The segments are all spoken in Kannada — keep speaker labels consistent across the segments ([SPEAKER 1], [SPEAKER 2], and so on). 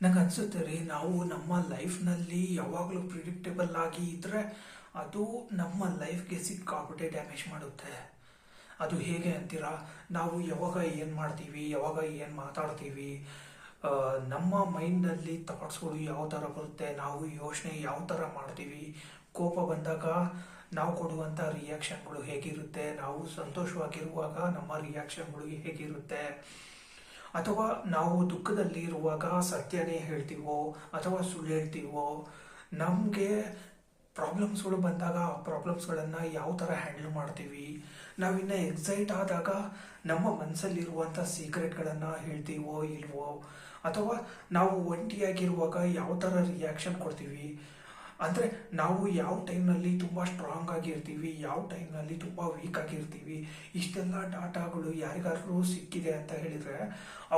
[SPEAKER 1] ನಂಗೆ ಅನ್ಸುತ್ತೆ ರೀ, ನಾವು ನಮ್ಮ ಲೈಫ್ನಲ್ಲಿ ಯಾವಾಗಲೂ ಪ್ರಿಡಿಕ್ಟೇಬಲ್ ಆಗಿ ಇದ್ರೆ ಅದು ನಮ್ಮ ಲೈಫ್ಗೆ ಸಿಕ್ಕಾಪಟ್ಟೆ ಡ್ಯಾಮೇಜ್ ಮಾಡುತ್ತೆ. ಅದು ಹೇಗೆ ಅಂತೀರಾ? ನಾವು ಯಾವಾಗ ಏನು ಮಾಡ್ತೀವಿ, ಯಾವಾಗ ಏನು ಮಾತಾಡ್ತೀವಿ, ನಮ್ಮ ಮೈಂಡ್ನಲ್ಲಿ ಥಾಟ್ಸ್ಗಳು ಯಾವ ಥರ ಬರುತ್ತೆ, ನಾವು ಯೋಚನೆ ಯಾವ ಥರ ಮಾಡ್ತೀವಿ, ಕೋಪ ಬಂದಾಗ ನಾವು ಕೊಡುವಂಥ ರಿಯಾಕ್ಷನ್ಗಳು ಹೇಗಿರುತ್ತೆ, ನಾವು ಸಂತೋಷವಾಗಿರುವಾಗ ನಮ್ಮ ರಿಯಾಕ್ಷನ್ಗಳು ಹೇಗಿರುತ್ತೆ, ಅಥವಾ ನಾವು ದುಃಖದಲ್ಲಿ ಇರುವಾಗ ಸತ್ಯನೇ ಹೇಳ್ತೀವೋ ಅಥವಾ ಸುಳ್ಳು ಹೇಳ್ತೀವೋ, ನಮಗೆ ಪ್ರಾಬ್ಲಮ್ಸ್ಗಳು ಬಂದಾಗ ಆ ಪ್ರಾಬ್ಲಮ್ಸ್ಗಳನ್ನು ಯಾವ ಥರ ಹ್ಯಾಂಡಲ್ ಮಾಡ್ತೀವಿ, ನಾವಿನ್ನ ಎಕ್ಸೈಟ್ ಆದಾಗ ನಮ್ಮ ಮನಸ್ಸಲ್ಲಿರುವಂಥ ಸೀಕ್ರೆಟ್ಗಳನ್ನು ಹೇಳ್ತೀವೋ ಇಲ್ವೋ, ಅಥವಾ ನಾವು ಒಂಟಿಯಾಗಿರುವಾಗ ಯಾವ ಥರ ರಿಯಾಕ್ಷನ್ ಕೊಡ್ತೀವಿ, ಅಂದರೆ ನಾವು ಯಾವ ಟೈಮ್ನಲ್ಲಿ ತುಂಬ ಸ್ಟ್ರಾಂಗ್ ಆಗಿರ್ತೀವಿ, ಯಾವ ಟೈಮ್ನಲ್ಲಿ ತುಂಬ ವೀಕ್ ಆಗಿರ್ತೀವಿ, ಇಷ್ಟೆಲ್ಲ ಡಾಟಾಗಳು ಯಾರಿಗಾದ್ರೂ ಸಿಕ್ಕಿದೆ ಅಂತ ಹೇಳಿದರೆ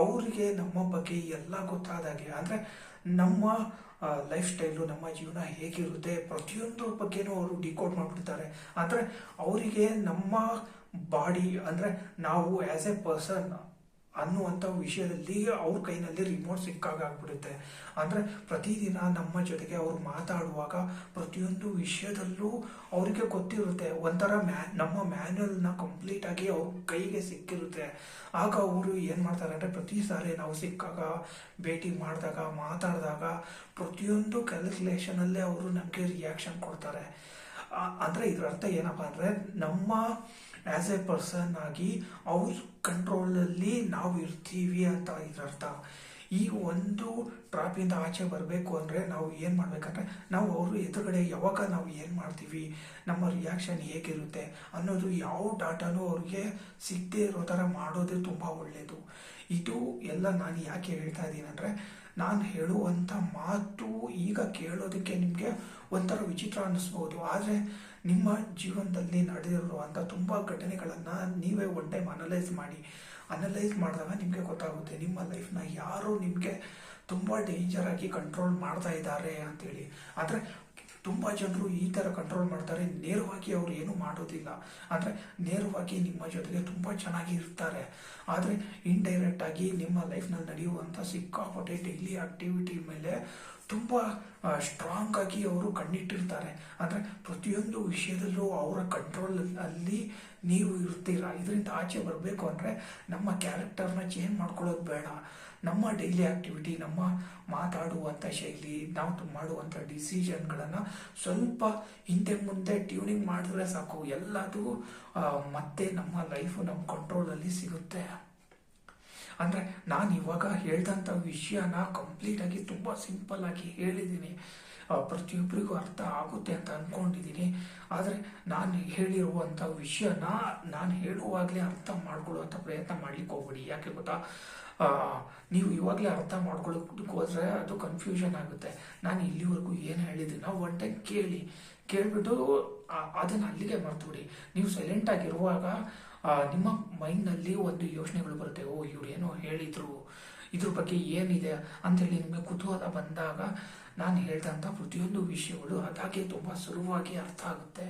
[SPEAKER 1] ಅವರಿಗೆ ನಮ್ಮ ಬಗ್ಗೆ ಎಲ್ಲ ಗೊತ್ತಾದಾಗೆ, ಅಂದರೆ ನಮ್ಮ ಲೈಫ್ ಸ್ಟೈಲು, ನಮ್ಮ ಜೀವನ ಹೇಗಿರುತ್ತೆ ಪ್ರತಿಯೊಂದ್ರ ಬಗ್ಗೆನೂ ಅವರು ಡಿಕೋಡ್ ಮಾಡಿಬಿಡ್ತಾರೆ. ಅಂದರೆ ಅವರಿಗೆ ನಮ್ಮ ಬಾಡಿ, ಅಂದರೆ ನಾವು ಆ್ಯಸ್ ಎ ಪರ್ಸನ್ ಅನ್ನುವಂಥ ವಿಷಯದಲ್ಲಿ ಅವ್ರ ಕೈನಲ್ಲಿ ರಿಮೋಟ್ ಸಿಕ್ಕಾಗ್ಬಿಡುತ್ತೆ. ಅಂದರೆ ಪ್ರತಿದಿನ ನಮ್ಮ ಜೊತೆಗೆ ಅವರು ಮಾತಾಡುವಾಗ ಪ್ರತಿಯೊಂದು ವಿಷಯದಲ್ಲೂ ಅವರಿಗೆ ಗೊತ್ತಿರುತ್ತೆ. ಒಂಥರ ನಮ್ಮ ಮ್ಯಾನ್ಯಲ್ನ ಕಂಪ್ಲೀಟಾಗಿ ಅವ್ರ ಕೈಗೆ ಸಿಕ್ಕಿರುತ್ತೆ. ಆಗ ಅವರು ಏನು ಮಾಡ್ತಾರೆ ಅಂದರೆ, ಪ್ರತಿ ಸಾರಿ ನಾವು ಸಿಕ್ಕಾಗ, ಭೇಟಿ ಮಾಡಿದಾಗ, ಮಾತಾಡಿದಾಗ ಪ್ರತಿಯೊಂದು ಕ್ಯಾಲ್ಕುಲೇಷನಲ್ಲೇ ಅವರು ನಮಗೆ ರಿಯಾಕ್ಷನ್ ಕೊಡ್ತಾರೆ. ಅಂದರೆ ಇದರ ಅರ್ಥ ಏನಪ್ಪ ಅಂದರೆ, ನಮ್ಮ ಆ್ಯಸ್ ಎ ಪರ್ಸನ್ ಆಗಿ ಅವ್ರ ಕಂಟ್ರೋಲಲ್ಲಿ ನಾವು ಇರ್ತೀವಿ ಅಂತ ಇದರರ್ಥ. ಈ ಒಂದು ಟ್ರಾಪಿಂದ ಆಚೆ ಬರಬೇಕು ಅಂದರೆ ನಾವು ಏನು ಮಾಡಬೇಕಂದ್ರೆ, ನಾವು ಅವರು ಎದುರುಗಡೆ ಯಾವಾಗ ನಾವು ಏನು ಮಾಡ್ತೀವಿ, ನಮ್ಮ ರಿಯಾಕ್ಷನ್ ಹೇಗಿರುತ್ತೆ ಅನ್ನೋದು ಯಾವ ಡಾಟಾನೂ ಅವ್ರಿಗೆ ಸಿಗದೆ ಇರೋ ಥರ ಮಾಡೋದೇ ತುಂಬ ಒಳ್ಳೆಯದು. ಇದು ಎಲ್ಲ ನಾನು ಯಾಕೆ ಹೇಳ್ತಾ ಇದ್ದೀನಿ ಅಂದರೆ, ನಾನು ಹೇಳುವಂಥ ಮಾತು ಈಗ ಕೇಳೋದಕ್ಕೆ ನಿಮಗೆ ಒಂಥರ ವಿಚಿತ್ರ ಅನ್ನಿಸ್ಬೋದು, ಆದರೆ ನಿಮ್ಮ ಜೀವನದಲ್ಲಿ ನಡೆದಿರುವಂಥ ತುಂಬ ಘಟನೆಗಳನ್ನು ನೀವೇ ಒನ್ ಟೈಮ್ ಅನಲೈಸ್ ಮಾಡಿದಾಗ ನಿಮಗೆ ಗೊತ್ತಾಗುತ್ತೆ ನಿಮ್ಮ ಲೈಫ್ನ ಯಾರು ನಿಮಗೆ ತುಂಬ ಡೇಂಜರಾಗಿ ಕಂಟ್ರೋಲ್ ಮಾಡ್ತಾ ಇದ್ದಾರೆ ಅಂತೇಳಿ. ಆದರೆ ತುಂಬ ಜನರು ಈ ಥರ ಕಂಟ್ರೋಲ್ ಮಾಡ್ತಾರೆ, ನೇರವಾಗಿ ಅವರು ಏನೂ ಮಾಡೋದಿಲ್ಲ. ಅಂದರೆ ನೇರವಾಗಿ ನಿಮ್ಮ ಜೊತೆಗೆ ತುಂಬ ಚೆನ್ನಾಗಿ ಇರ್ತಾರೆ, ಆದರೆ ಇಂಡೈರೆಕ್ಟಾಗಿ ನಿಮ್ಮ ಲೈಫ್ನಲ್ಲಿ ನಡೆಯುವಂಥ ಸಿಕ್ಕಾಪಟ್ಟೆ ಡೈಲಿ ಆಕ್ಟಿವಿಟಿ ಮೇಲೆ ತುಂಬ ಸ್ಟ್ರಾಂಗ್ ಆಗಿ ಅವರು ಕಣ್ಣಿಟ್ಟಿರ್ತಾರೆ. ಅಂದರೆ ಪ್ರತಿಯೊಂದು ವಿಷಯದಲ್ಲೂ ಅವರ ಕಂಟ್ರೋಲಲ್ಲಿ ನೀವು ಇರ್ತೀರ. ಇದರಿಂದ ಆಚೆ ಬರಬೇಕು ಅಂದರೆ ನಮ್ಮ ಕ್ಯಾರೆಕ್ಟರ್ನ ಚೇಂಜ್ ಮಾಡ್ಕೊಳ್ಳೋದು ಬೇಡ. ನಮ್ಮ ಡೈಲಿ ಆಕ್ಟಿವಿಟಿ, ನಮ್ಮ ಮಾತಾಡುವಂಥ ಶೈಲಿ, ನಾವು ಮಾಡುವಂಥ ಡಿಸಿಷನ್ಗಳನ್ನು ಸ್ವಲ್ಪ ಹಿಂದೆ ಮುಂದೆ ಟ್ಯೂನಿಂಗ್ ಮಾಡಿದ್ರೆ ಸಾಕು, ಎಲ್ಲದೂ ಮತ್ತೆ ನಮ್ಮ ಲೈಫು ನಮ್ಮ ಕಂಟ್ರೋಲಲ್ಲಿ ಸಿಗುತ್ತೆ. ಅಂದರೆ ನಾನು ಇವಾಗ ಹೇಳ್ದಂಥ ವಿಷಯನ ಕಂಪ್ಲೀಟಾಗಿ ತುಂಬ ಸಿಂಪಲ್ಲಾಗಿ ಹೇಳಿದ್ದೀನಿ, ಪ್ರತಿಯೊಬ್ಬರಿಗೂ ಅರ್ಥ ಆಗುತ್ತೆ ಅಂತ ಅಂದ್ಕೊಂಡಿದ್ದೀನಿ. ಆದರೆ ನಾನು ಹೇಳಿರುವಂಥ ವಿಷಯನ ನಾನು ಹೇಳುವಾಗಲೇ ಅರ್ಥ ಮಾಡ್ಕೊಳ್ಳುವಂಥ ಪ್ರಯತ್ನ ಮಾಡ್ಲಿಕ್ಕೆ ಹೋಗ್ಬಿಡಿ. ಯಾಕೆ ಗೊತ್ತಾ, ನೀವು ಇವಾಗಲೇ ಅರ್ಥ ಮಾಡ್ಕೊಳ್ಳೋದಕ್ಕೆ ಹೋದರೆ ಅದು ಕನ್ಫ್ಯೂಷನ್ ಆಗುತ್ತೆ. ನಾನು ಇಲ್ಲಿವರೆಗೂ ಏನು ಹೇಳಿದ್ದೀನೋ ಒನ್ ಟೈಮ್ ಕೇಳಿಬಿಟ್ಟು ಅದನ್ನು ಅಲ್ಲಿಗೆ ಮರ್ತುಬಿಡಿ. ನೀವು ಸೈಲೆಂಟಾಗಿರುವಾಗ ನಿಮ್ಮ ಮೈಂಡ್ನಲ್ಲಿ ಒಂದು ಯೋಚನೆಗಳು ಬರುತ್ತೆ, ಓ ಇವ್ರು ಏನೋ ಹೇಳಿದರು, ಇದ್ರ ಬಗ್ಗೆ ಏನಿದೆ ಅಂಥೇಳಿ ನಿಮಗೆ ಕುತೂಹಲ ಬಂದಾಗ ನಾನು ಹೇಳ್ದಂಥ ಪ್ರತಿಯೊಂದು ವಿಷಯಗಳು ಅದಾಗೆ ತುಂಬ ಸುಲಭವಾಗಿ ಅರ್ಥ ಆಗುತ್ತೆ.